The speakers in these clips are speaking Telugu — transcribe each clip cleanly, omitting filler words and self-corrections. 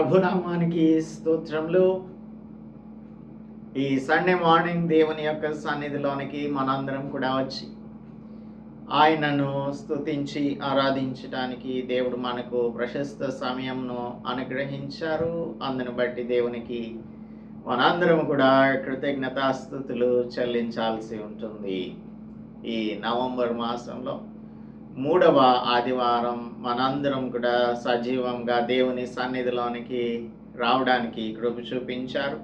ప్రభునామానికి స్తోత్రములు. ఈ సండే మార్నింగ్ దేవుని యొక్క సన్నిధిలోనికి మనందరం కూడా వచ్చి ఆయనను స్తుతించి ఆరాధించడానికి దేవుడు మనకు ప్రశస్త సమయంను అనుగ్రహించారు. అందును బట్టి దేవునికి మనందరం కూడా కృతజ్ఞతాస్తుతులు చెల్లించాల్సి ఉంటుంది. ఈ నవంబర్ మాసంలో 3వ ఆదివారం మనందరం కూడా సజీవంగా దేవుని సన్నిధిలోనికి రావడానికి కృప చూపించారు.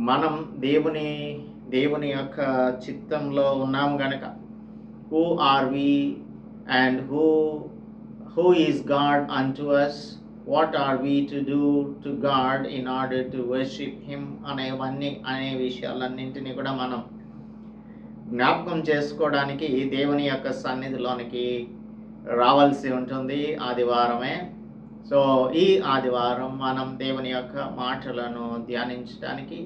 మనం దేవుని యొక్క చిత్తంలో ఉన్నాం గనక who are we and who is God unto us, what are we to do to God in order to worship him అనే విషయాలన్నింటినీ కూడా మనం జ్ఞాపకం చేసుకోవడానికి దేవుని యొక్క సన్నిధిలోనికి రావాల్సి ఉంటుంది ఆదివారమే. సో ఈ ఆదివారం మనం దేవుని యొక్క మాటలను ధ్యానించడానికి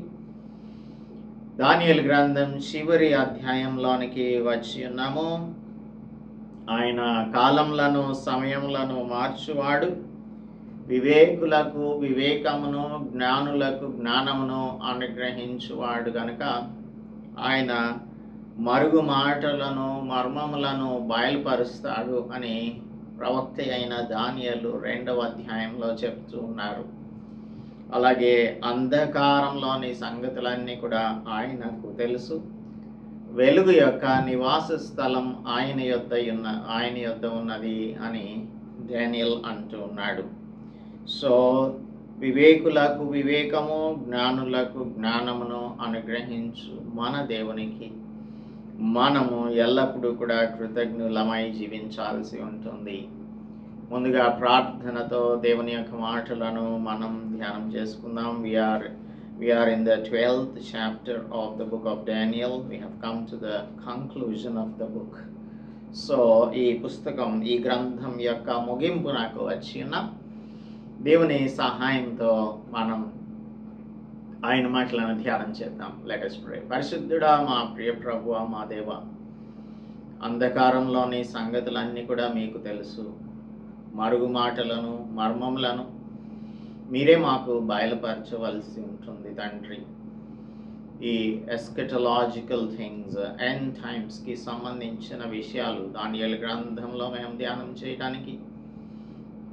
దానియేలు గ్రంథం చివరి అధ్యాయంలోనికి వచ్చి ఉన్నాము. ఆయన కాలములను సమయములను మార్చువాడు, వివేకులకు వివేకమును, జ్ఞానులకు జ్ఞానమును అనుగ్రహించువాడు గనుక ఆయన మరుగు మాటలను మర్మములను బయలుపరుస్తాడు అని ప్రవక్త అయిన దానియేలు 2వ అధ్యాయంలో చెప్తూ ఉన్నారు. అలాగే అంధకారంలోని సంగతులన్నీ కూడా ఆయనకు తెలుసు. వెలుగు యొక్క నివాస స్థలం ఆయన యొద్ద ఉన్నది అని దానియేలు అంటూ ఉన్నాడు. సో వివేకులకు వివేకము, జ్ఞానులకు జ్ఞానమును అనుగ్రహించు మన దేవునికి మనము ఎల్లప్పుడూ కూడా కృతజ్ఞులమై జీవించాల్సి ఉంటుంది. ముందుగా ప్రార్థనతో దేవుని యొక్క మాటలను మనం ధ్యానం చేసుకుందాం. We are in the 12th chapter of the book of Daniel. We have come to the conclusion of the book. So ఈ గ్రంథం యొక్క ముగింపు నాకు వచ్చి ఉన్నాం. దేవుని సహాయంతో మనం ఆయన మాటలను ధ్యానం చేద్దాం. Let us pray. పరిశుద్ధుడా, మా ప్రియ ప్రభువా, మా దేవ, అంధకారంలోని సంగతులన్నీ కూడా మీకు తెలుసు. మరుగు మాటలను మర్మములను మీరే మాకు బయలుపరచవలసి ఉంటుంది తండ్రి. ఈ ఎస్కెటలాజికల్ థింగ్స్, ఎండ్ టైమ్స్కి సంబంధించిన విషయాలు దానియేలు గ్రంథంలో మేము ధ్యానం చేయడానికి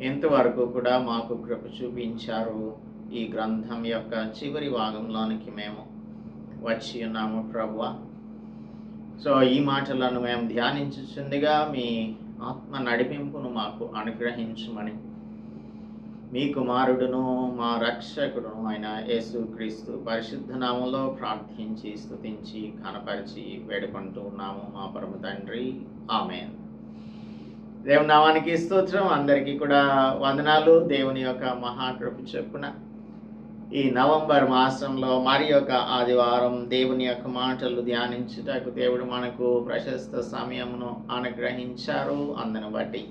ఇంతవరకు కూడా మాకు కృప చూపించారు. ఈ గ్రంథం యొక్క చివరి భాగంలోనికి మేము వచ్చి ఉన్నాము ప్రభువా. సో ఈ మాటలను మేము ధ్యానించుచుండగా మీ ఆత్మ నడిపింపును మాకు అనుగ్రహించమని మీ కుమారుడును మా రక్షకుడును అయిన యేసుక్రీస్తు పరిశుద్ధ నామములో ప్రార్థించి స్తుతించి కనపరిచి వేడుకుంటూ ఉన్నాము మా పరమ తండ్రి, ఆమేన్. దేవుని నామానికి స్తోత్రం. అందరికీ కూడా వందనాలు. దేవుని యొక్క మహాకృప చొప్పున ఈ నవంబర్ మాసంలో మరి ఒక ఆదివారం దేవుని యొక్క మాటలు ధ్యానించుటకు దేవుడు మనకు ప్రశస్త సమయమును అనుగ్రహించారు. అందును బట్టి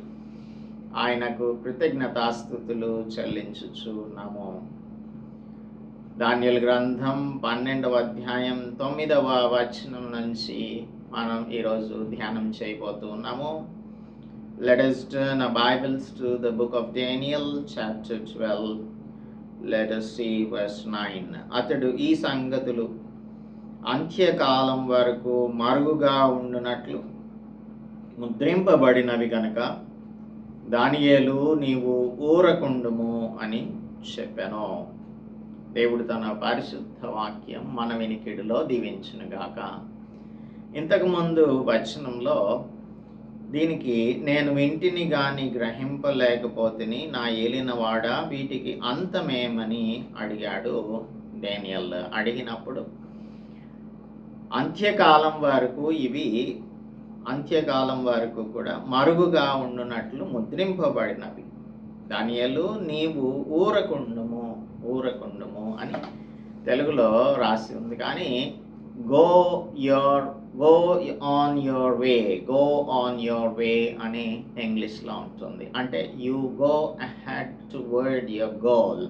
ఆయనకు కృతజ్ఞతాస్తుతులు చెల్లించుచున్నాము. దానియేలు గ్రంథం 12వ అధ్యాయం 9వ వచనం నుంచి మనం ఈరోజు ధ్యానం చేయబోతూ ఉన్నాము. Let us turn our Bibles to the book of Daniel, chapter 12. Let us see verse 9. అతడు ఈ సంగతులు అంత్యకాలం వరకు మరుగుగా ఉండునట్లు ముద్రింపబడినవి గనక దానియేలు నీవు ఊరకుండుము అని చెప్పాను. దేవుడు తన పరిశుద్ధ వాక్యం మన వినికిడిలో దీవించునుగాక. ఇంతకుముందు వచనంలో దీనికి నేను వింటిని గాని గ్రహింపలేకపోతేని నా ఏలినవాడా వీటికి అంతమేమని అడిగాడు దానియేలు. అడిగినప్పుడు అంత్యకాలం వరకు కూడా మరుగుగా ఉండునట్లు ముద్రింపబడినవి. దానియేలు నీవు ఊరకుండుము అని తెలుగులో రాసి ఉంది, కానీ గో ఆన్ యువర్ వే అని ఇంగ్లీష్లో ఉంటుంది. అంటే you go ahead toward your goal.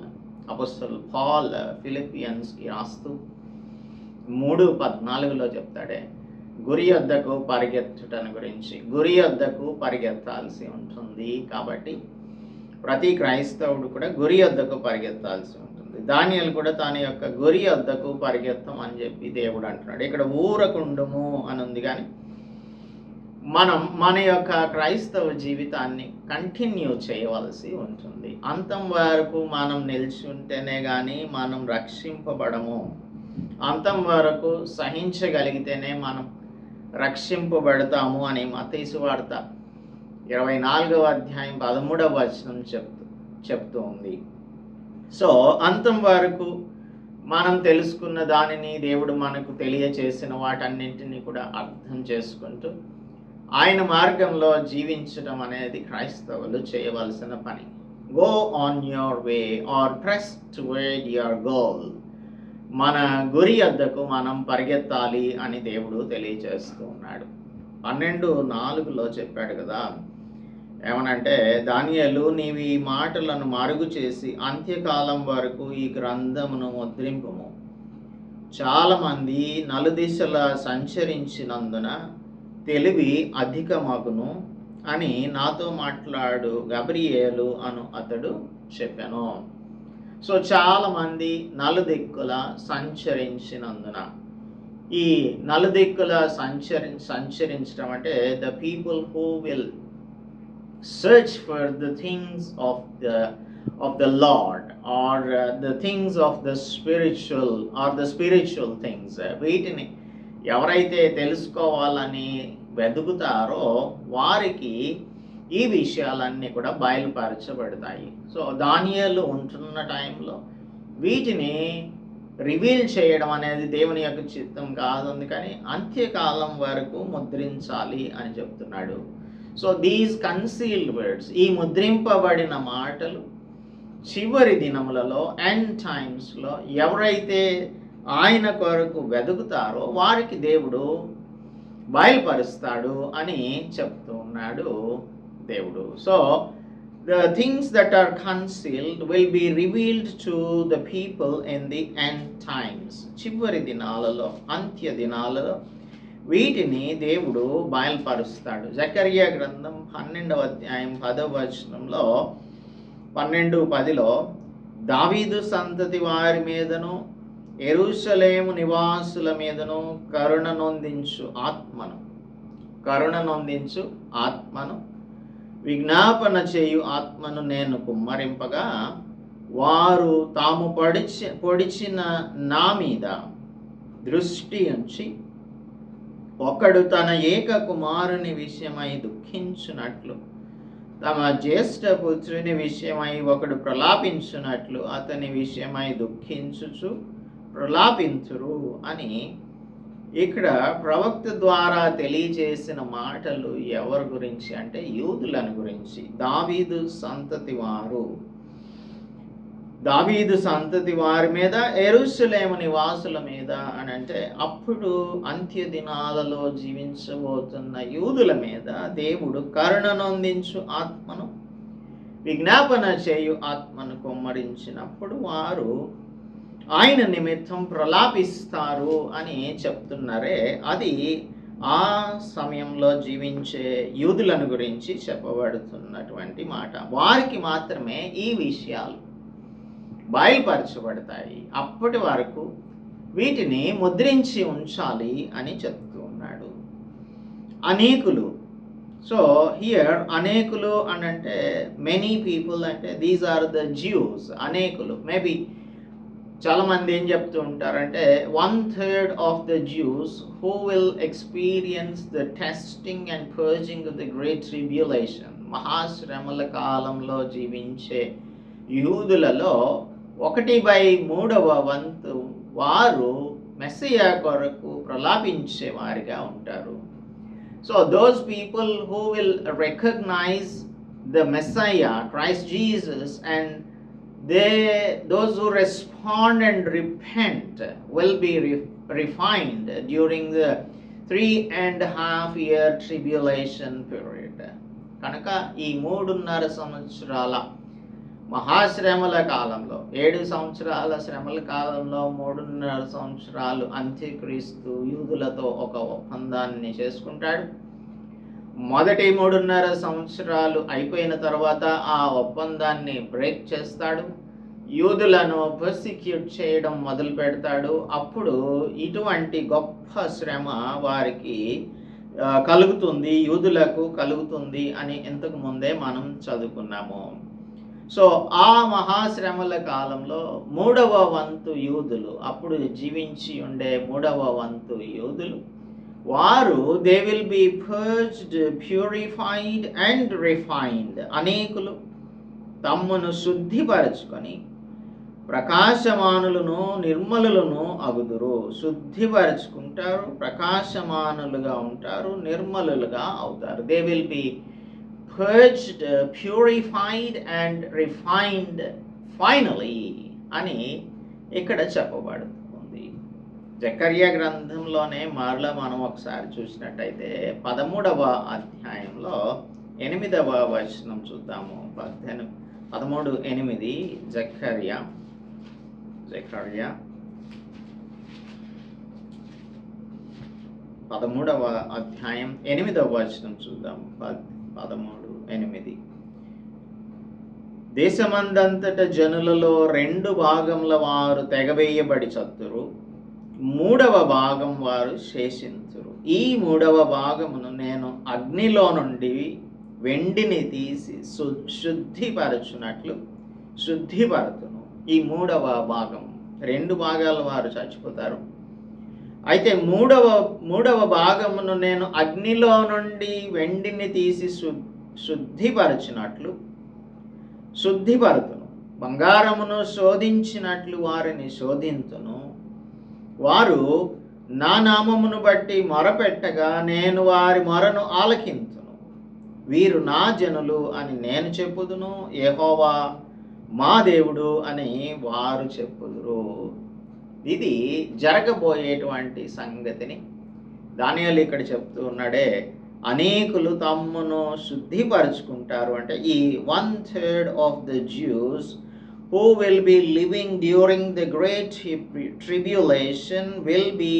అపోస్తలుడు పాల్ ఫిలిపియన్స్కి రాస్తూ 3:14 చెప్తాడే, గురి వద్దకు పరిగెత్తటం గురించి. గురి వద్దకు పరిగెత్తాల్సి ఉంటుంది. కాబట్టి ప్రతి క్రైస్తవుడు కూడా గురి వద్దకు పరిగెత్తాల్సి ఉంటుంది. దానియేలు కూడా తన యొక్క గురి వద్దకు పరిగెత్తం అని చెప్పి దేవుడు అంటున్నాడు. ఇక్కడ ఊరకుండుము అని ఉంది, కానీ మనం మన యొక్క క్రైస్తవ జీవితాన్ని కంటిన్యూ చేయవలసి ఉంటుంది. అంతం వరకు మనం నిలిచి ఉంటేనే కానీ మనం రక్షింపబడము. అంతం వరకు సహించగలిగితేనే మనం రక్షింపబడతాము అని మత్తయి సువార్త 24వ అధ్యాయం 13వ వచనం చెప్తూ ఉంది. సో అంతం వరకు మనం తెలుసుకున్న దానిని, దేవుడు మనకు తెలియచేసిన వాటన్నింటినీ కూడా అర్థం చేసుకుంటూ ఆయన మార్గంలో జీవించడం అనేది క్రైస్తవులు చేయవలసిన పని. Go on your way are press towards your goal. మన గురి వద్దకు మనం పరిగెత్తాలి అని దేవుడు తెలియజేస్తూ ఉన్నాడు. 12:4లో చెప్పాడు కదా, ఏమనంటే, దానియేలు నీవు ఈ మాటలను మరుగు చేసి అంత్యకాలం వరకు ఈ గ్రంథమును ముద్రింపుము. చాలామంది నలుదిశల సంచరించినందున తెలివి అధికమగును అని నాతో మాట్లాడు గబ్రియేలు అను అతడు చెప్పాను. సో చాలామంది నలుదిక్కుల సంచరించినందున, ఈ నలుదిక్కుల సంచరించడం అంటే the people who will search for the things of the Lord, or the things of the spiritual things. వీటిని ఎవరైతే తెలుసుకోవాలని వెతుకుతారో వారికి ఈ విషయాలన్నీ కూడా బయలుపరచబడతాయి. సో దానియేలు ఉంటున్న టైంలో వీటిని రివీల్ చేయడం అనేది దేవుని యొక్క చిత్తం కాదు, కానీ అంత్యకాలం వరకు ముద్రించాలి అని చెప్తున్నాడు. సో దీస్ కన్సీల్డ్ వర్డ్స్, ఈ ముద్రింపబడిన మాటలు చివరి దినములలో, ఎండ్ టైమ్స్లో ఎవరైతే ఆయన కొరకు వెతుకుతారో వారికి దేవుడు బయలుపరుస్తాడు అని చెప్తూ ఉన్నాడు దేవుడు. So the things that are concealed will be revealed to the people in the end times. చివరి దినాలలో, అంత్య దినాలలో వీటిని దేవుడు బయలుపరుస్తాడు. జకర్యా గ్రంథం 12వ అధ్యాయం 10వ వచనంలో 12:10లో దావీదు సంతతి వారి మీదను యెరూషలేము నివాసుల మీదను కరుణ నొందించు ఆత్మను విజ్ఞాపన చేయు ఆత్మను నేను కుమ్మరింపగా వారు తాము పొడిచిన నా మీద దృష్టి ఉంచి ఒకడు తన ఏక కుమారుని విషయమై దుఃఖించున్నట్లు, తమ జ్యేష్ఠ పుత్రుని విషయమై ఒకడు ప్రలాపించున్నట్లు అతని విషయమై దుఃఖించుచు ప్రలాపించురు అని ఇక్కడ ప్రవక్త ద్వారా తెలియజేసిన మాటలు ఎవరి గురించి అంటే యూదులను గురించి. దావీదు సంతతి వారి మీద, యెరూషలేము నివాసుల మీద అని అంటే అప్పుడు అంత్య దినాలలో జీవించబోతున్న యూదుల మీద దేవుడు కరుణ నొందించు ఆత్మను, విజ్ఞాపన చేయు ఆత్మను కుమ్మరించినప్పుడు వారు ఆయన నిమిత్తం ప్రలాపిస్తారు అని చెప్తున్నారే, అది ఆ సమయంలో జీవించే యూదులను గురించి చెప్పబడుతున్నటువంటి మాట. వారికి మాత్రమే ఈ విషయాలు బయలుపరచబడతాయి. అప్పటి వరకు వీటిని ముద్రించి ఉంచాలి అని చెప్తూ ఉన్నాడు. అనేకులు, సో హియర్ అనేకులు అని అంటే మెనీ పీపుల్ అంటే దీస్ ఆర్ ద జ్యూస్. అనేకులు, మేబీ చాలా మంది ఏం చెప్తూ ఉంటారంటే 1/3 of the Jews who will experience the testing and purging of the great tribulation. మహాశ్రమల కాలంలో జీవించే యూదులలో 1/3 వంతు వారు మెస్సియా కొరకు ప్రలాపించే వారిగా ఉంటారు. So those people who will recognise the messiah Christ Jesus and those who respond and repent will be refined during the 3.5 year tribulation period. కనుక ఈ 3.5 సంవత్సరాల మహాశ్రమల కాలంలో, 7 సంవత్సరాల శ్రమల కాలంలో 3.5 సంవత్సరాలు అంత్యక్రీస్తు యూదులతో ఒక ఒప్పందాన్ని చేసుకుంటాడు. మొదటి 3.5 సంవత్సరాలు అయిపోయిన తర్వాత ఆ ఒప్పందాన్ని బ్రేక్ చేస్తాడు. యూదులను పర్సిక్యూట్ చేయడం మొదలు పెడతాడు. అప్పుడు ఇటువంటి గొప్ప శ్రమ వారికి కలుగుతుంది, యూదులకు కలుగుతుంది అని ఇంతకు ముందే మనం చదువుకున్నాము. సో ఆ మహాశ్రమల కాలంలో 3వ వంతు యూదులు, అప్పుడు జీవించి ఉండే 3వ వంతు యూదులు, వారు they will be purged, purified and refined. అనేకులు తమ్మును శుద్ధిపరచుకొని ప్రకాశమానులను నిర్మలులను అగుదురు. శుద్ధిపరచుకుంటారు, ప్రకాశమానులుగా ఉంటారు, నిర్మలులుగా అవుతారు. They will B purged, purified and refined finally అని ఇక్కడ చెప్పబడుతుంది. జకర్యా గ్రంథంలోనే మరలా మనం ఒకసారి చూసినట్టయితే 13వ అధ్యాయంలో 8వ వచనం చూద్దాము. 13:8 జకర్యా 13వ అధ్యాయం 8వ వచనం చూద్దాం. 13:8 దేశమందంతట జనులలో 2 భాగముల వారు తెగవేయబడి చత్తురు, 3వ భాగం వారు శేషింతురు. ఈ 3వ భాగమును నేను అగ్నిలో నుండి వెండిని తీసి శుద్ధిపరచునట్లు శుద్ధిపరతును. ఈ 3వ భాగం, 2 భాగాల వారు చచ్చిపోతారు. అయితే మూడవ భాగమును నేను అగ్నిలో నుండి వెండిని తీసి శుద్ధిపరచినట్లు శుద్ధిపరతును. బంగారమును శోధించినట్లు వారిని శోధింతును. వారు నా నామమును బట్టి మొరపెట్టగా నేను వారి మొరను ఆలకింతును. వీరు నా జనులు అని నేను చెప్పుదును, యెహోవా మా దేవుడు అని వారు చెప్పుదురు. ఇది జరగబోయేటువంటి సంగతిని దానియేలు ఇక్కడ చెప్తూ ఉన్నాడే. అనేకులు తమ్మును శుద్ధిపరచుకుంటారు అంటే ఈ 1/3 of the juice who will be living during the great tribulation will be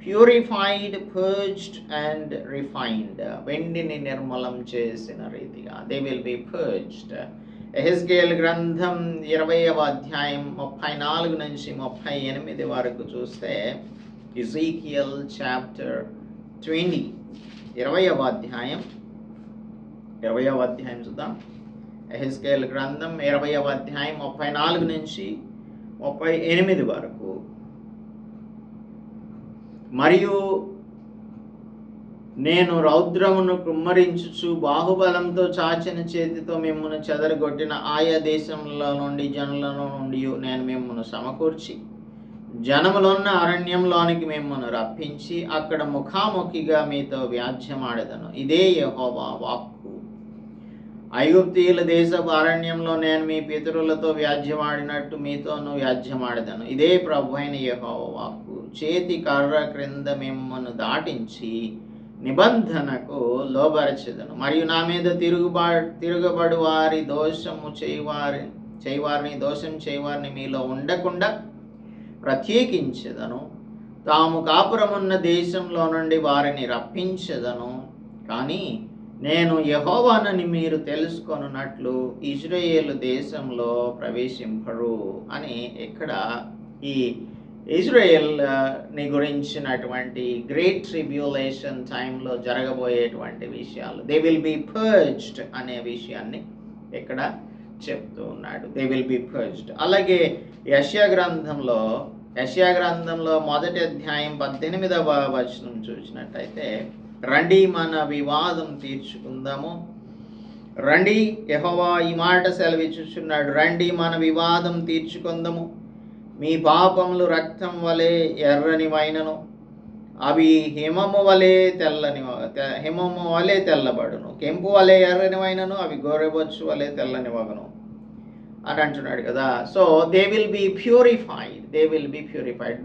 purified, purged and refined. వెండిని నిర్మలం చేసిన రీతిగా they will be purged. Ezekiel గ్రంథం 20వ అధ్యాయం 34 నుంచి 38 వరకు చూస్తే ఎజెకియల్ చాప్టర్ 20 20వ అధ్యాయం చూద్దాం. ఎహెజ్కేలు గ్రంథం 20వ అధ్యాయం 34 నుంచి 38 వరకు. మరియు నేను రౌద్రమును కుమ్మరించుచు బాహుబలంతో చాచిన చేతితో మిమ్మును చెదరగొట్టిన ఆయా దేశంలో నుండి జనుల నుండి నేను మిమ్మును సమకూర్చి జనములున్న అరణ్యంలోనికి మిమ్మును రప్పించి అక్కడ ముఖాముఖిగా మీతో వ్యాజ్యమాడెదను. ఇదే యెహోవా వాక్కు. ఐగుప్తీయుల దేశపు అరణ్యంలో నేను మీ పితరులతో వ్యాజ్యమాడినట్టు మీతోనూ వ్యాజ్యమాడెదను. ఇదే ప్రభువైన యెహోవా వాక్కు. చేతి కర్ర క్రింద మిమ్మును దాటించి నిబంధనకు లోబరచెదను. మరియు నా మీద తిరుగుబడు వారి దోషం చేయవారిని మీలో ఉండకుండా ప్రత్యేకించెదను. తాము కాపురమున్న దేశంలో నుండి వారిని రప్పించెదను. కానీ నేను యెహోవానని మీరు తెలుసుకొనున్నట్లు ఇశ్రాయేలు దేశంలో ప్రవేశింపరు అని ఇక్కడ ఈ ఇజ్రాయెల్ని గురించినటువంటి గ్రేట్ ట్రిబ్యులేషన్ టైంలో జరగబోయేటువంటి విషయాలు, దే విల్ బి పర్జ్డ్ అనే విషయాన్ని ఇక్కడ చెప్తూ ఉన్నాడు. They will be purged. అలాగే యెషయా గ్రంథంలో 1వ అధ్యాయం 18వ వచనం చూసినట్టయితే, రండి మన వివాదం తీర్చుకుందాము. రండి, యెహోవా ఈ మాట సెలవిచ్చుచున్నాడు, రండి మన వివాదం తీర్చుకుందాము. మీ పాపములు రక్తం వలె ఎర్రనివైనను అవి హిమము వలె తెల్లబడును. కెంపు వలె ఎర్రనివైనను అవి గోరెబొచ్చు వలె తెల్లనివగును అని అంటున్నాడు కదా. So they will be purified.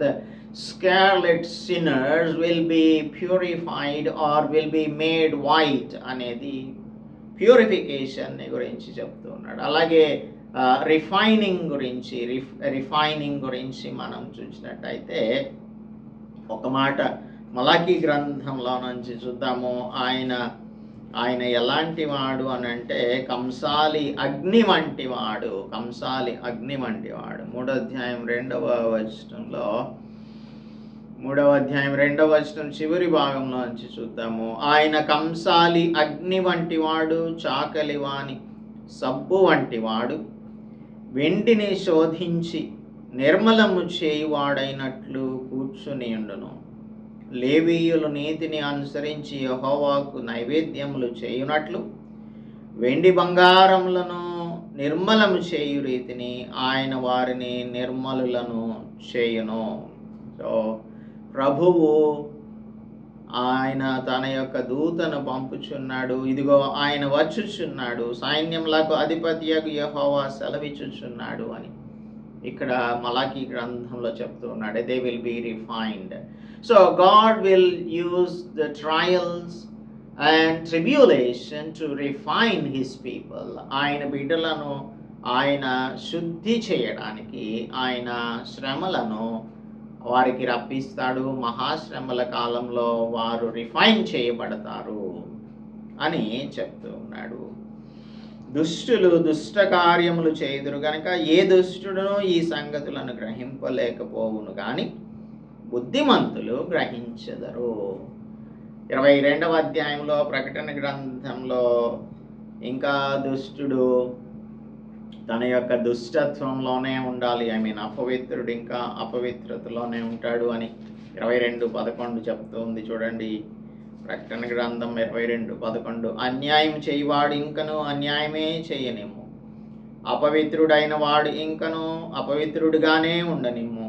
The scarlet sinners will be purified or will be made white అనేది ప్యూరిఫికేషన్ గురించి చెప్తూ ఉన్నాడు. అలాగే రిఫైనింగ్ గురించి మనం చూసినట్టయితే ఒక మాట మలాకీ గ్రంథంలో నుంచి చూద్దాము. ఆయన ఆయన ఎలాంటి వాడు అని అంటే కంసాలి అగ్ని వంటి వాడు. కంసాలి అగ్ని వంటి వాడు. 3వ అధ్యాయం 2వ వచనం చివరి భాగంలో నుంచి చూద్దాము. ఆయన కంసాలి అగ్ని వంటి వాడు, చాకలి వాని సబ్బు వంటి వాడు, వెండిని శోధించి నిర్మలము చేయువాడైనట్లు కూర్చుని ఉండును. లేవీయులు నీతిని అనుసరించి యెహోవాకు నైవేద్యములు చేయునట్లు వెండి బంగారములను నిర్మలము చేయు రీతిని ఆయన వారిని నిర్మలులను చేయును. సో ప్రభువు ఆయన తన యొక్క దూతను పంపుచున్నాడు. ఇదిగో ఆయన వచ్చుచున్నాడు, సైన్యములకు అధిపతియగు యెహోవా సెలవిచ్చుచున్నాడు అని ఇక్కడ మలాకీ గ్రంథంలో చెప్తూ ఉన్నాడు. They will be refined. So God will use the trials and tribulation to refine his people. ఆయన బిడ్డలను ఆయన శుద్ధి చేయడానికి ఆయన శ్రమలను వారికి రప్పిస్తాడు. మహాశ్రమల కాలంలో వారు రిఫైన్ చేయబడతారు అని చెప్తూ ఉన్నాడు. దుష్టులు దుష్ట కార్యములు చేయుదురు గనుక ఏ దుష్టుడును ఈ సంగతులను గ్రహింపలేకపోవును కానీ బుద్ధిమంతులు గ్రహించెదరు. 22వ అధ్యాయంలో ప్రకటన గ్రంథంలో ఇంకా దుష్టుడు తన యొక్క దుష్టత్వంలోనే ఉండాలి, అపవిత్రుడు ఇంకా అపవిత్రతలోనే ఉంటాడు అని 22:11 చెప్తూ ఉంది. చూడండి, ప్రకటన గ్రంథం 22:11. అన్యాయం చేయవాడు ఇంకను అన్యాయమే చేయనిమ్ము, అపవిత్రుడైన వాడు ఇంకను అపవిత్రుడుగానే ఉండనిమ్ము,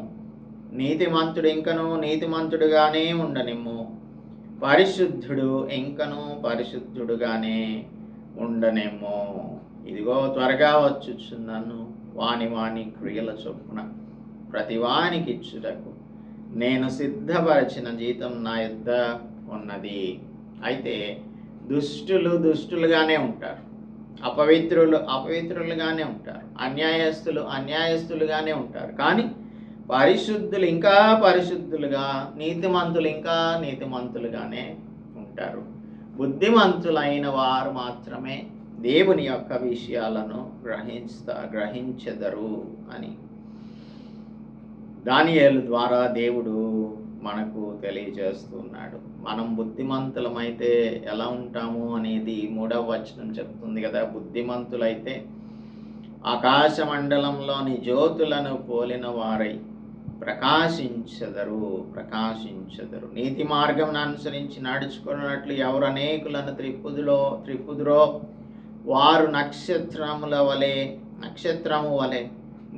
నీతిమంతుడు ఇంకను నీతిమంతుడుగానే ఉండనిమ్ము, పరిశుద్ధుడు ఇంకను పరిశుద్ధుడుగానే ఉండనిమ్ము. ఇదిగో త్వరగా వచ్చుచున్నాను, వాని వాని క్రియల చొప్పున ప్రతి వానికి ఇచ్చుటకు నేను సిద్ధపరచిన జీతం నా యొద్ద ఉన్నది. అయితే దుష్టులు దుష్టులుగానే ఉంటారు, అపవిత్రులు అపవిత్రులుగానే ఉంటారు, అన్యాయస్తులు అన్యాయస్తులుగానే ఉంటారు. కానీ పరిశుద్ధులు ఇంకా పరిశుద్ధులుగా, నీతిమంతులు ఇంకా నీతిమంతులుగానే ఉంటారు. బుద్ధిమంతులైన వారు మాత్రమే దేవుని యొక్క విషయాలను గ్రహించెదరు అని దానియేలు ద్వారా దేవుడు మనకు తెలియజేస్తున్నాడు. మనం బుద్ధిమంతులమైతే ఎలా ఉంటాము అనేది 3వ వచనం చెప్తుంది కదా. బుద్ధిమంతులైతే ఆకాశ మండలంలోని జ్యోతులను పోలిన వారై ప్రకాశించెదరు. నీతి మార్గం అనుసరించి నడుచుకున్నట్లు ఎవరు అనేకులను త్రిప్పుదురో వారు నక్షత్రము వలె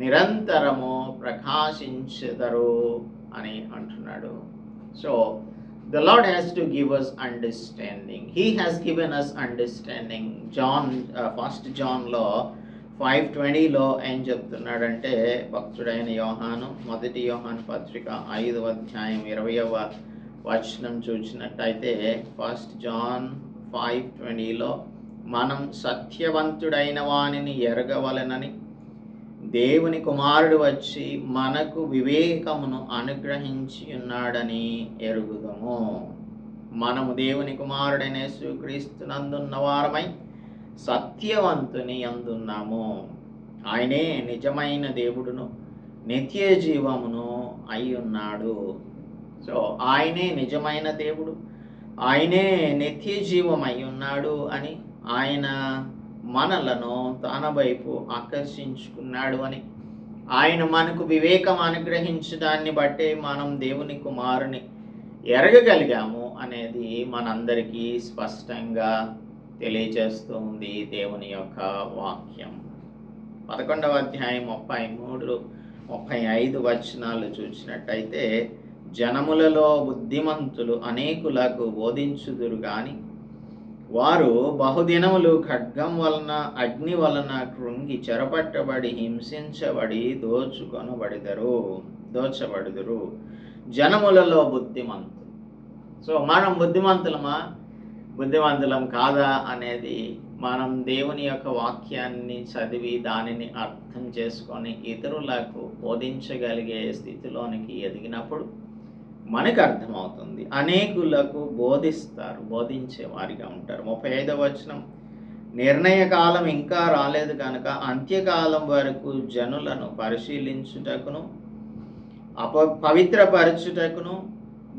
నిరంతరము ప్రకాశించెదరు అని అంటున్నాడు. So the Lord has to give us understanding. He has given us understanding. First Johnలో 5:20లో ఏం చెప్తున్నాడంటే, భక్తుడైన యోహాను 1 యోహాను పత్రిక 5వ అధ్యాయం 20వ వచనం చూసినట్టయితే 1 John 5:20లో మనం సత్యవంతుడైన వానిని ఎరగవలెనని దేవుని కుమారుడు వచ్చి మనకు వివేకమును అనుగ్రహించి ఉన్నాడని ఎరుగుదము. మనము దేవుని కుమారుడైన యేసుక్రీస్తునందున్న వారమై సత్యవంతుని అందున్నాము. ఆయనే నిజమైన దేవుడును నిత్య జీవమును అయి ఉన్నాడు. సో ఆయనే నిజమైన దేవుడు, ఆయనే నిత్య జీవం అయి ఉన్నాడు అని, ఆయన మనలను తన వైపు ఆకర్షించుకున్నాడు అని, ఆయన మనకు వివేకం అనుగ్రహించడాన్ని బట్టే మనం దేవుని కుమారుని ఎరగగలిగాము అనేది మనందరికీ స్పష్టంగా తెలియజేస్తూ ఉంది దేవుని యొక్క వాక్యం. 11వ అధ్యాయం 33-35 వచనాలు చూసినట్టయితే, జనములలో బుద్ధిమంతులు అనేకులకు బోధించుదురు గాని వారు బహుదినములు ఖడ్గం వలన అగ్ని వలన కృంగి చెరపట్టబడి హింసించబడి దోచబడుదురు. జనములలో బుద్ధిమంతులు. సో మనం బుద్ధిమంతులం కాదా అనేది మనం దేవుని యొక్క వాక్యాన్ని చదివి దానిని అర్థం చేసుకొని ఇతరులకు బోధించగలిగే స్థితిలోనికి ఎదిగినప్పుడు మనకు అర్థమవుతుంది. అనేకులకు బోధిస్తారు, బోధించే వారిగా ఉంటారు. 35వ వచనం, నిర్ణయ కాలం ఇంకా రాలేదు కనుక అంత్యకాలం వరకు జనులను పరిశీలించుటకును పవిత్రపరచుటకును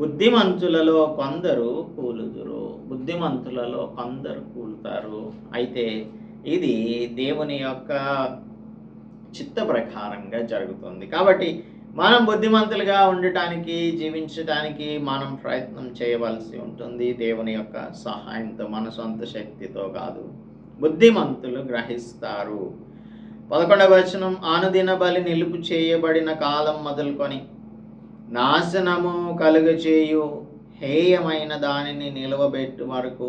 బుద్ధిమంతులలో కొందరు కూలుదురు. బుద్ధిమంతులలో కొందరు కూలుతారు. అయితే ఇది దేవుని యొక్క చిత్త ప్రకారంగా జరుగుతుంది. కాబట్టి మనం బుద్ధిమంతులుగా ఉండటానికి, జీవించటానికి మనం ప్రయత్నం చేయవలసి ఉంటుంది. దేవుని యొక్క సహాయంతో, మన సొంత శక్తితో కాదు. బుద్ధిమంతులు గ్రహిస్తారు. 11వ వచనం, అనుదిన బలి నిలుపు చేయబడిన కాలం మొదలుకొని నాశనము కలుగచేయు హేయమైన దానిని నిలవబెట్టు వరకు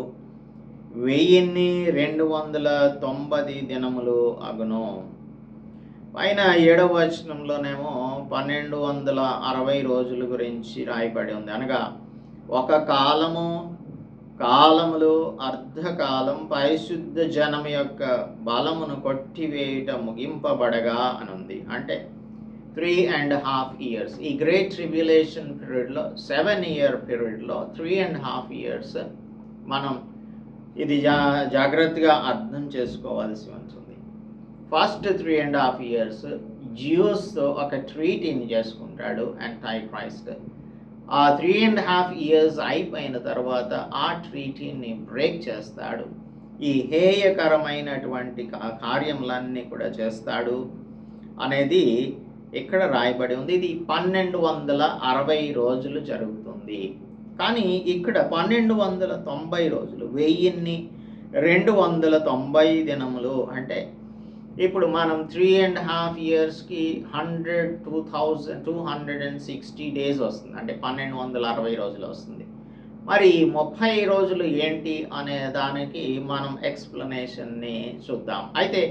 1290 దినములు అగును. పైన 7వ వచనంలోనేమో 1260 రోజుల గురించి రాయబడి ఉంది. అనగా ఒక కాలములు అర్ధకాలం పరిశుద్ధ జనం యొక్క బలమును కొట్టివేయుట ముగింపబడగా అని ఉంది. అంటే 3.5 years. ఈ గ్రేట్ ట్రిబ్యులేషన్ పీరియడ్లో 7-year పీరియడ్లో 3.5 years మనం ఇది జాగ్రత్తగా అర్థం చేసుకోవాల్సి ఉంటుంది. ఫస్ట్ 3.5 years జ్యూస్తో ఒక ట్రీటీని చేసుకుంటాడు యాంటై క్రైస్ట్. ఆ 3.5 years అయిపోయిన తర్వాత ఆ ట్రీటీని బ్రేక్ చేస్తాడు. ఈ హేయకరమైనటువంటి కార్యములన్నీ కూడా చేస్తాడు అనేది ఇక్కడ రాయబడి ఉంది. ఇది 1260 రోజులు జరుగుతుంది. కానీ ఇక్కడ 1290 రోజులు, 1290 దినములు అంటే ఇప్పుడు మనం 3.5 yearsకి 2260 days వస్తుంది. అంటే 1260 రోజులు వస్తుంది. మరి 30 రోజులు ఏంటి అనే దానికి మనం ఎక్స్ప్లెనేషన్ని చూద్దాం. అయితే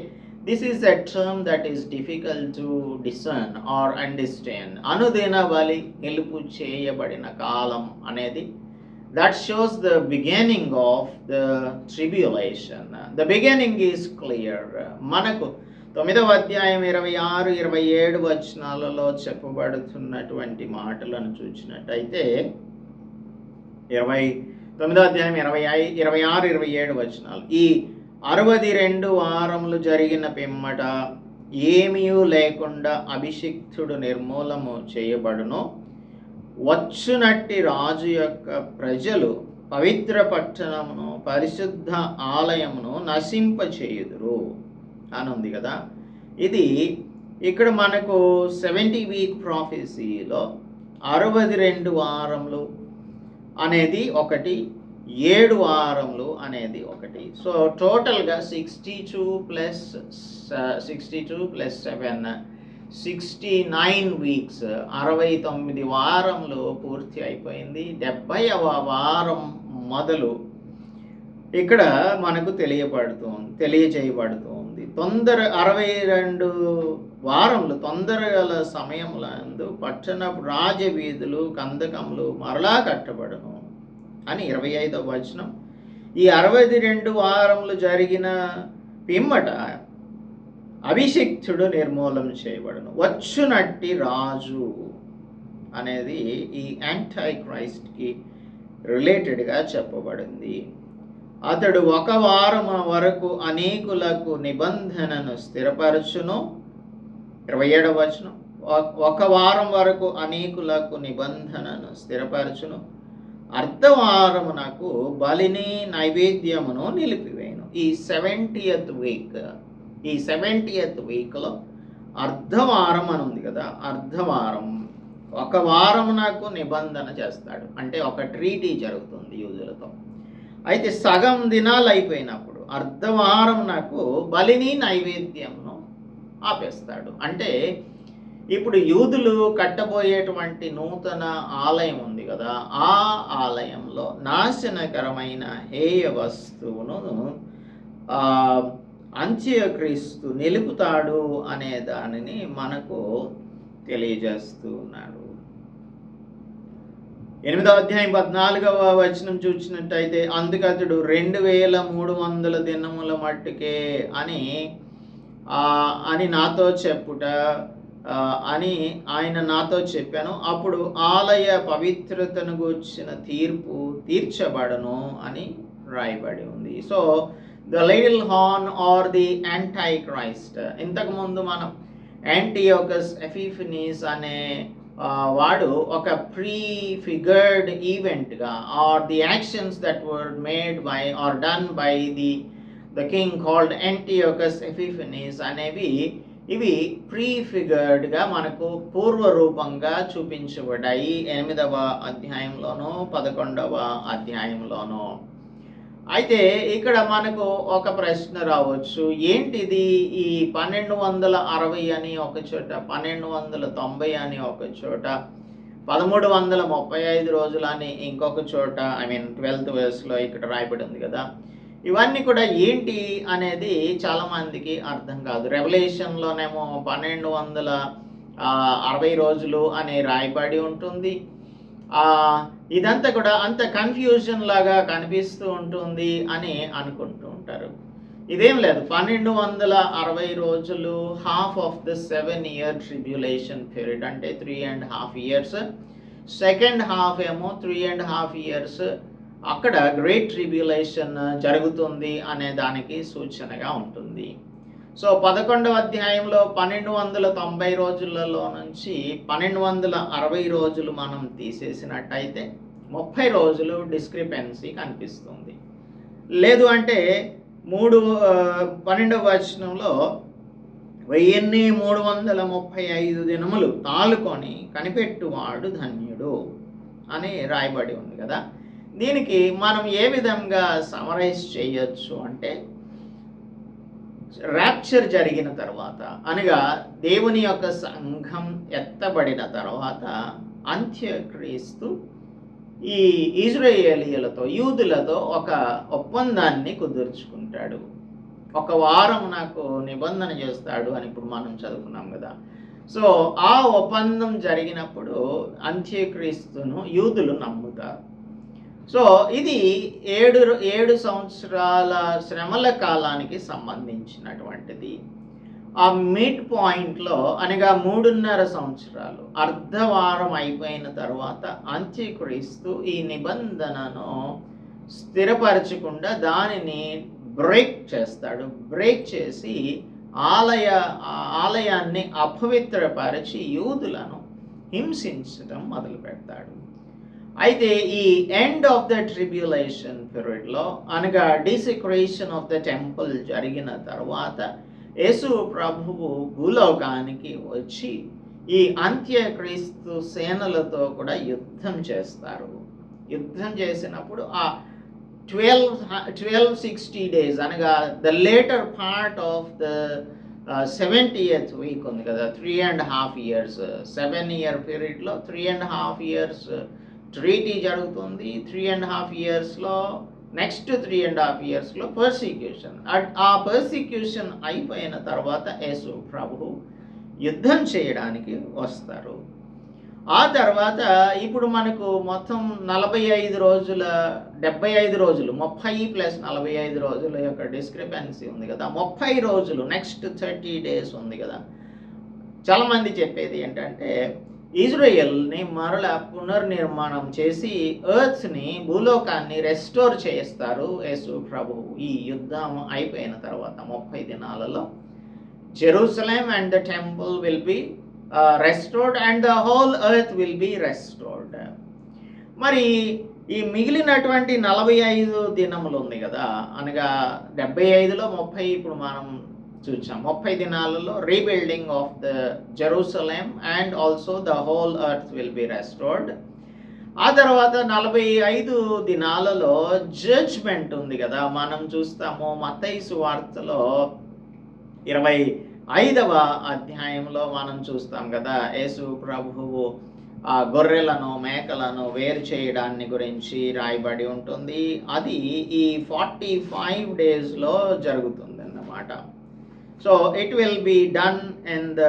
this is a term that is difficult to discern or understand. అనుదిన బలి నిలుపు చేయబడిన కాలం అనేది that shows the beginning of the tribulation. The beginning is clear. మనకు 9వ అధ్యాయం 26, 27 వచనాలలో చెప్పబడుతున్నటువంటి మాటలను చూసినట్టయితే 9వ అధ్యాయం 26, 27 వచనాలు, ఈ 62 వారములు జరిగిన పిమ్మట ఏమీ లేకుండా అభిషిక్తుడు నిర్మూలము చేయబడును. వచ్చునట్టి రాజు యొక్క ప్రజలు పవిత్ర పట్టణమును పరిశుద్ధ ఆలయమును నశింపచేయుదురు అని ఉంది కదా. ఇది ఇక్కడ మనకు 70 week ప్రాఫెసీలో 62 వారములు అనేది ఒకటి, 7 వారములు అనేది ఒకటి. సో టోటల్గా 62 + 7 69 weeks, 69 వారములు పూర్తి అయిపోయింది. 70వ వారం మొదలు ఇక్కడ మనకు తెలియచేయబడుతుంది. 62 వారములు తొందరగల సమయములందు పట్టణపు రాజవీధులు కందకములు మరలా కట్టబడును అని 25వ వచనం. ఈ 62 వారములు జరిగిన పిమ్మట అభిషిక్తుడు నిర్మూలన చేయబడును. వచ్చునట్టి రాజు అనేది ఈ యాంటై క్రైస్ట్కి రిలేటెడ్గా చెప్పబడింది. అతడు 1 వారం వరకు అనేకులకు నిబంధనను స్థిరపరచును. 27వ వచనం, 1 వారం వరకు అనేకులకు నిబంధనను స్థిరపరచును. అర్ధవారమునకు బలిని నైవేద్యమును నిలిపివేయును. ఈ 70th వీక్లో అర్ధవారం అని ఉంది కదా. అర్ధవారం 1 వారమునకు నిబంధన చేస్తాడు. అంటే ఒక ట్రీటీ జరుగుతుంది యూదులతో. అయితే సగం దినాలు అయిపోయినప్పుడు అర్ధవారం నాకు బలిని నైవేద్యంను ఆపేస్తాడు. అంటే ఇప్పుడు యూదులు కట్టబోయేటువంటి నూతన ఆలయం ఉంది కదా, ఆ ఆలయంలో నాశనకరమైన హేయ వస్తువును అంత్యక్రీస్తు నిలుపుతాడు అనే దానిని మనకు తెలియజేస్తూ ఉన్నాడు. 8వ అధ్యాయం 14వ వచనం చూసినట్టయితే, అందుకతడు 2300 దినముల మట్టుకే అని నాతో చెప్పుట అని ఆయన నాతో చెప్పాను. అప్పుడు ఆలయ పవిత్రతను గూర్చిన తీర్పు తీర్చబడను అని రాయబడి ఉంది. So the little horn or the antichrist. ఇంతకుముందు మనం యాంటియోకస్ ఎపిఫనీస్ అనే వాడు ఒక ప్రీఫిగర్డ్ ఈవెంట్గా or the actions that were made by or done by the king called Antiochus Epiphanes అనేవి ఇవి ప్రీఫిగర్డ్గా మనకు పూర్వరూపంగా చూపించబడ్డాయి 8వ అధ్యాయంలోనూ 11వ అధ్యాయంలోనూ. అయితే ఇక్కడ మనకు ఒక ప్రశ్న రావచ్చు, ఏంటిది ఈ 1260 అని ఒక చోట, 1290 అని ఒక చోట, 1335 రోజులని ఇంకొక చోట, 12th verseలో ఇక్కడ రాయబడి ఉంది కదా. ఇవన్నీ కూడా ఏంటి అనేది చాలామందికి అర్థం కాదు. రెవల్యూషన్లోనేమో 1260 రోజులు అని రాయబడి ఉంటుంది. ఇదంతా కూడా అంత కన్ఫ్యూజన్ లాగా కనిపిస్తూ ఉంటుంది అని అనుకుంటూ ఉంటారు. ఇదేం లేదు, 1260 రోజులు half of the 7-year tribulation period, అంటే 3.5 years. సెకండ్ హాఫ్ ఏమో 3.5 years అక్కడ గ్రేట్ ట్రిబ్యులేషన్ జరుగుతుంది అనే దానికి సూచనగా ఉంటుంది. సో 11వ అధ్యాయంలో 1290 రోజులలో నుంచి 1260 రోజులు మనం తీసేసినట్టయితే 30 రోజులు డిస్క్రిపెన్సీ కనిపిస్తుంది. లేదు అంటే 12వ వచనంలో 1335 దినములు తాలుకొని కనిపెట్టువాడు ధన్యుడు అని రాయబడి ఉంది కదా. దీనికి మనం ఏ విధంగా సమరైజ్ చేయొచ్చు అంటే, ర్యాప్చర్ జరిగిన తర్వాత అనగా దేవుని యొక్క సంఘం ఎత్తబడిన తర్వాత అంత్యక్రీస్తు ఈ ఇజ్రాయేలీయులతో, యూదులతో ఒక ఒప్పందాన్ని కుదుర్చుకుంటాడు. 1 వారం నాకు నిబంధన చేస్తాడు అని ఇప్పుడు మనం చదువుకున్నాం కదా. సో ఆ ఒప్పందం జరిగినప్పుడు అంత్యక్రీస్తును యూదులు నమ్ముతారు. సో ఇది 7 సంవత్సరాల శ్రమల కాలానికి సంబంధించినటువంటిది. ఆ మిడ్ పాయింట్లో అనగా 3.5 సంవత్సరాలు అర్ధవారం అయిపోయిన తర్వాత అంత్యక్రీస్తు ఈ నిబంధనను స్థిరపరచకుండా దానిని బ్రేక్ చేస్తాడు. బ్రేక్ చేసి ఆలయాన్ని అపవిత్రపరిచి యూదులను హింసించడం మొదలు పెడతాడు. అయితే ఈ ఎండ్ ఆఫ్ ద ట్రిబ్యులేషన్ పీరియడ్లో అనగా డిసెక్రేషన్ ఆఫ్ ద టెంపుల్ జరిగిన తర్వాత యేసు ప్రభువు భూలోకానికి వచ్చి ఈ అంత్యక్రీస్తు సేనలతో కూడా యుద్ధం చేస్తారు. యుద్ధం చేసినప్పుడు ఆ 1260 days అనగా the later part of the 70th week ఉంది కదా, 3.5 years, 7-year పీరియడ్లో 3.5 years ట్రీటీ జరుగుతుంది. 3.5 yearsలో నెక్స్ట్ 3.5 yearsలో పర్సిక్యూషన్. ఆ పర్సిక్యూషన్ అయిపోయిన తర్వాత యేసు ప్రభువు యుద్ధం చేయడానికి వస్తారు. ఆ తర్వాత ఇప్పుడు మనకు మొత్తం 45 రోజుల 75 రోజులు 30 + 45 రోజుల యొక్క డిస్క్రిపెన్సీ ఉంది కదా. 30 రోజులు నెక్స్ట్ 30 days ఉంది కదా. చాలామంది చెప్పేది ఏంటంటే ఇజ్రాయెల్ని మరలా పునర్నిర్మాణం చేసి ఎర్త్ని, భూలోకాన్ని రెస్టోర్ చేస్తారు యేసు ప్రభువు. ఈ యుద్ధం అయిపోయిన తర్వాత 30 దినాలలో Jerusalem and the temple will be restored and the whole earth will be restored. మరి ఈ మిగిలినటువంటి 45 దినములు ఉంది కదా, అనగా 75లో 30 ఇప్పుడు మనం చూసాం. 30 దినాలలో rebuilding of the Jerusalem and also the whole earth will be restored. ఆ తర్వాత 45 దినాలలో జడ్జ్మెంట్ ఉంది కదా. మనం చూస్తాము మత్తయి సువార్తలో 25వ అధ్యాయంలో మనం చూస్తాం కదా, యేసు ప్రభువు ఆ గొర్రెలను మేకలను వేరు చేయడాన్ని గురించి రాయబడి ఉంటుంది. అది ఈ 45 daysలో జరుగుతుంది అన్నమాట. So it will be done in the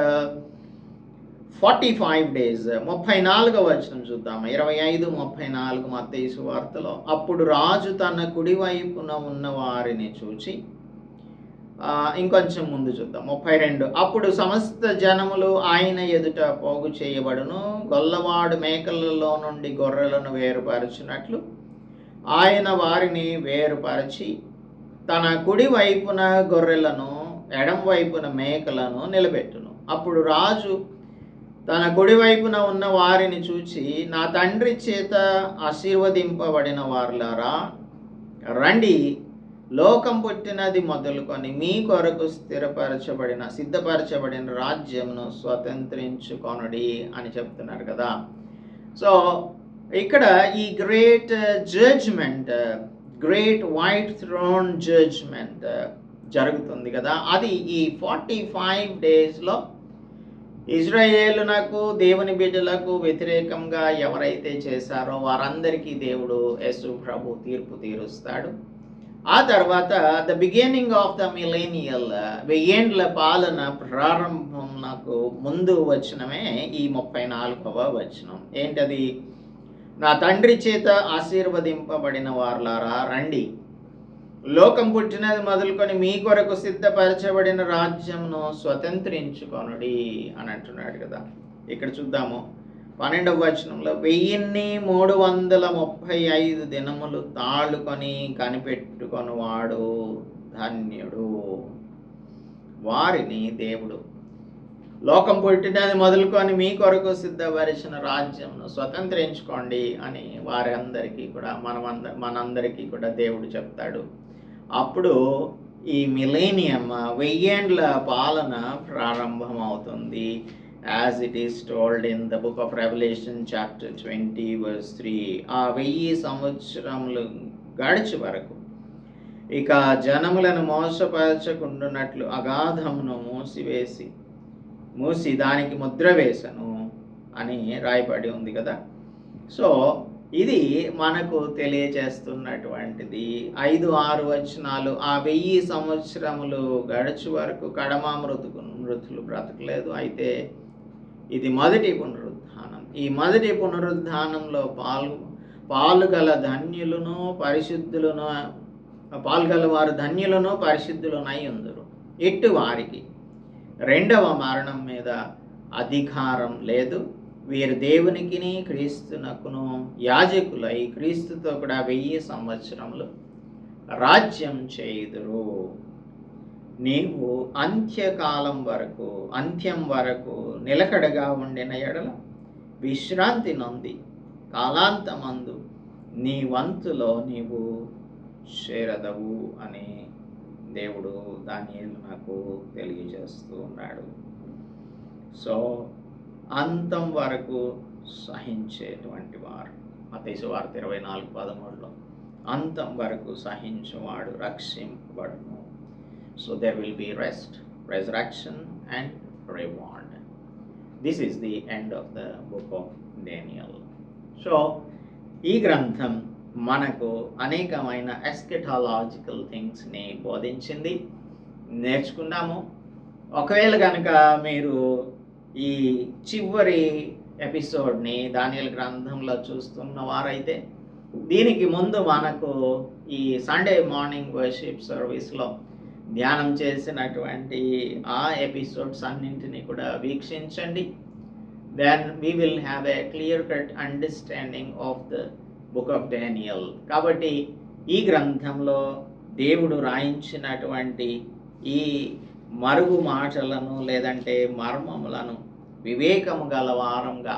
45 days. 34వ వచనం చూద్దాం. 25-34 మత్తయి సువార్తలో. అప్పుడు రాజు తన కుడివైపున ఉన్న వారిని చూచి ఇంకొంచెం ముందు చూద్దాం 32. అప్పుడు సమస్త జనములు ఆయన ఎదుట పోగు చేయబడును. గొల్లవాడు మేకలలో నుండి గొర్రెలను వేరుపరచినట్లు ఆయన వారిని వేరుపరచి తన కుడి వైపున గొర్రెలను ఎడం వైపున మేకలను నిలబెట్టును. అప్పుడు రాజు తన కుడి వైపున ఉన్న వారిని చూచి, నా తండ్రి చేత ఆశీర్వదింపబడిన వారులారా, రండి, లోకం పుట్టినది మొదలుకొని మీ కొరకు సిద్ధపరచబడిన రాజ్యమును స్వతంత్రించుకొనుడి అని చెప్తున్నారు కదా. సో ఇక్కడ ఈ great judgement, great white throne judgement జరుగుతుంది కదా. అది ఈ 45 డేస్లో ఇజ్రాయేలునకు దేవుని బిడ్డలకు వ్యతిరేకంగా ఎవరైతే చేశారో వారందరికీ దేవుడు యేసు ప్రభు తీర్పు తీరుస్తాడు. ఆ తర్వాత the beginning of the millennial, వెయ్యేండ్ల పాలన ప్రారంభం నాకు ముందు వచనమే ఈ 34వ వచనం. ఏంటది? నా తండ్రి చేత ఆశీర్వదింపబడిన వారులారా, రండి, లోకం పుట్టినది మొదలుకొని మీ కొరకు సిద్ధపరచబడిన రాజ్యమును స్వతంత్రించుకొనుడి అని అంటున్నాడు కదా. ఇక్కడ చూద్దాము 12వ వచనంలో, 1335 దినములు తాళుకొని కనిపెట్టుకొనువాడు ధన్యుడు. వారిని దేవుడు లోకం పుట్టినది మొదలుకొని మీ కొరకు సిద్ధపరిచిన రాజ్యంను స్వతంత్రించుకోండి అని వారందరికీ కూడా మనందరికీ కూడా దేవుడు చెప్తాడు. అప్పుడు ఈ మిలేనియం, వెయ్యేండ్ల పాలన ప్రారంభం అవుతుంది. As it is told in the book of Revelation chapter 20 verse 3. ఆ 1000 సంవత్సరములు గడిచి వరకు ఇక జనములను మోసపరచకుండానట్లు అగాధమును మూసి దానికి ముద్ర వేసను అని రాయబడి ఉంది కదా. సో ఇది మనకు తెలియజేస్తున్నటువంటిది 5-6 వచనాలు. ఆ 1000 సంవత్సరములు గడిచి వరకు కడమ మృతులు బ్రతకలేదు. అయితే ఇది మొదటి పునరుద్ధానం. ఈ మొదటి పునరుద్ధానంలో పాలుగల ధన్యులను పరిశుద్ధులను, పాల్గల వారు ధన్యులను పరిశుద్ధులనై ఉందురు. ఇట్టు వారికి రెండవ మరణం మీద అధికారం లేదు. వీరు దేవునికిని క్రీస్తునకును యాజకులై క్రీస్తుతో కూడా 1000 సంవత్సరములు రాజ్యం చేయుదురు. నీవు అంత్యం వరకు నిలకడగా ఉండిన ఎడల విశ్రాంతి నొంది కాలాంతమందు నీ వంతులో నీవు చేరదవు అని దేవుడు దానియేలు నాకు తెలియజేస్తూ ఉన్నాడు. సో అంతం వరకు సహించేటువంటి వారు, మత్తయి సువార్త 24:13లో అంతం వరకు సహించువాడు రక్షింపబడును. So there will be rest, resurrection and reward. This is the end of the book of Daniel. So ఈ గ్రంథం మనకు అనేకమైన ఎస్కెటాలాజికల్ థింగ్స్ని బోధించింది, నేర్చుకున్నాము. ఒకవేళ కనుక మీరు ఈ చివరి ఎపిసోడ్ని దానియేలు గ్రంథంలో చూస్తున్న వారైతే, దీనికి ముందు మనకు ఈ సండే మార్నింగ్ వర్షిప్ సర్వీస్లో ధ్యానం చేసినటువంటి ఆ ఎపిసోడ్స్ అన్నింటినీ కూడా వీక్షించండి. Then we will have a clear cut understanding of the book of Daniel. కాబట్టి ఈ గ్రంథంలో దేవుడు రాయించినటువంటి ఈ మరుగు మాటలను లేదంటే మర్మములను వివేకము గల వారంగా,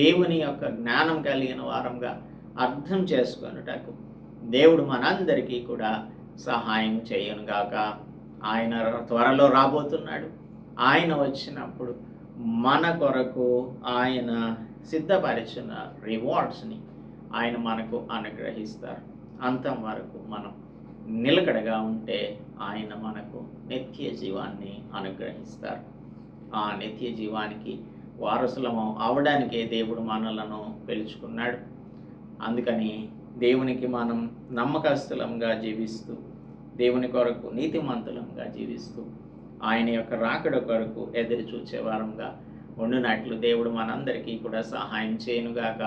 దేవుని యొక్క జ్ఞానం కలిగిన వారంగా అర్థం చేసుకొనుటకు దేవుడు మనందరికీ కూడా సహాయం చేయనుగాక. ఆయన త్వరలో రాబోతున్నాడు. ఆయన వచ్చినప్పుడు మన కొరకు ఆయన సిద్ధపరిచిన రివార్డ్స్ని ఆయన మనకు అనుగ్రహిస్తారు. అంతం వరకు మనం నిలకడగా ఉంటే ఆయన మనకు నిత్య జీవాన్ని అనుగ్రహిస్తారు. ఆ నిత్య జీవానికి వారసులము అవడానికే దేవుడు మనలను పిలుచుకున్నాడు. అందుకని దేవునికి మనం నమ్మకస్తులంగా జీవిస్తూ, దేవుని కొరకు నీతిమంతులంగా జీవిస్తూ, ఆయన యొక్క రాకడ కొరకు ఎదురు చూచేవారంగా ఉండునట్లు దేవుడు మనందరికీ కూడా సహాయం చేయనుగాక.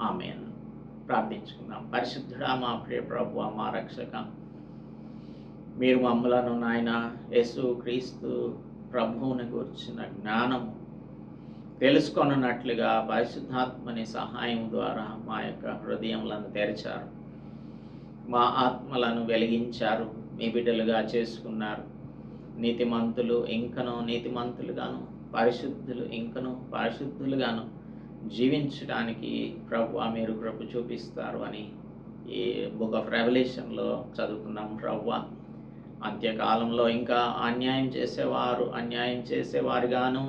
ఆమేన్. ప్రార్థించుకుందాం. పరిశుద్ధుడా, మా ప్రియ ప్రభువా, మా రక్షక, మీరు మమ్మలను నాయన యేసు క్రీస్తు ప్రభువుని గురించిన జ్ఞానం తెలుసుకొనున్నట్లుగా పరిశుద్ధాత్మని సహాయం ద్వారా మా యొక్క హృదయములను తెరిచారు, మా ఆత్మలను వెలిగించారు, మీ బిడ్డలుగా చేసుకున్నారు. నీతిమంతులు ఇంకనూ నీతిమంతులుగాను, పరిశుద్ధులు ఇంకనూ పరిశుద్ధులుగాను జీవించడానికి ప్రభువా మీరు కృప చూపిస్తారు అని ఈ బుక్ ఆఫ్ రెవల్యూషన్లో చదువుకున్నాం. ప్రభువా, అంత్యకాలంలో ఇంకా అన్యాయం చేసేవారుగాను,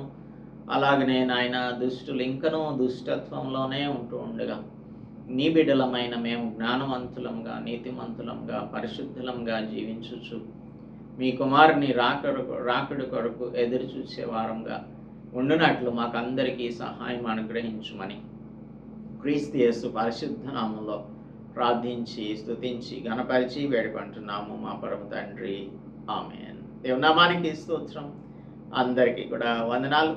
అలాగనే నాయన దుష్టులు ఇంకనూ దుష్టత్వంలోనే ఉంటూ ఉండగా నీ బిడ్డలమైన మేము జ్ఞానవంతులంగా, నీతిమంతులంగా, పరిశుద్ధులంగా జీవించుచు మీ కుమారుని రాకడు కొరకు ఎదురు చూసే వారంగా ఉండునట్లు మాకందరికీ సహాయం అనుగ్రహించుమని క్రీస్తు యేసు పరిశుద్ధ నామంలో ప్రార్థించి స్తుతించి ఘనపరిచి వేడుకుంటున్నాము మా పరమ తండ్రి, ఆమేన్. దేవుని నామానికి స్తోత్రం. అందరికీ కూడా వందనాలు.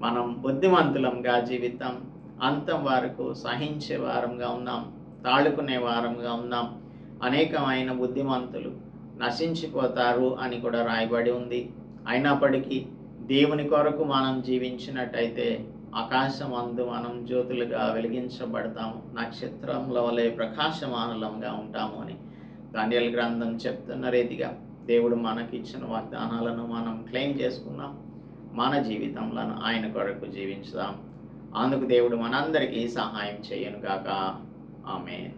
మనం బుద్ధిమంతులంగా జీవితం అంతం వరకు సహించే వారంగా ఉన్నాం, తాళుకునే వారంగా ఉన్నాం. అనేకమైన బుద్ధిమంతులు నశించిపోతారు అని కూడా రాయబడి ఉంది. అయినప్పటికీ దేవుని కొరకు మనం జీవించినట్టయితే ఆకాశమందు మనం జ్యోతులుగా వెలిగించబడతాము, నక్షత్రముల వలె ప్రకాశమానులంగా ఉంటాము అని దానియేలు గ్రంథం చెప్తున్న రీతిగా దేవుడు మనకిచ్చిన వాగ్దానాలను మనం క్లెయిమ్ చేసుకుందాం. మన జీవితంలో ఆయన కొరకు జీవించుదాం. అందుకు దేవుడు మనందరికీ సహాయం చేయను గాక. ఆమేన్.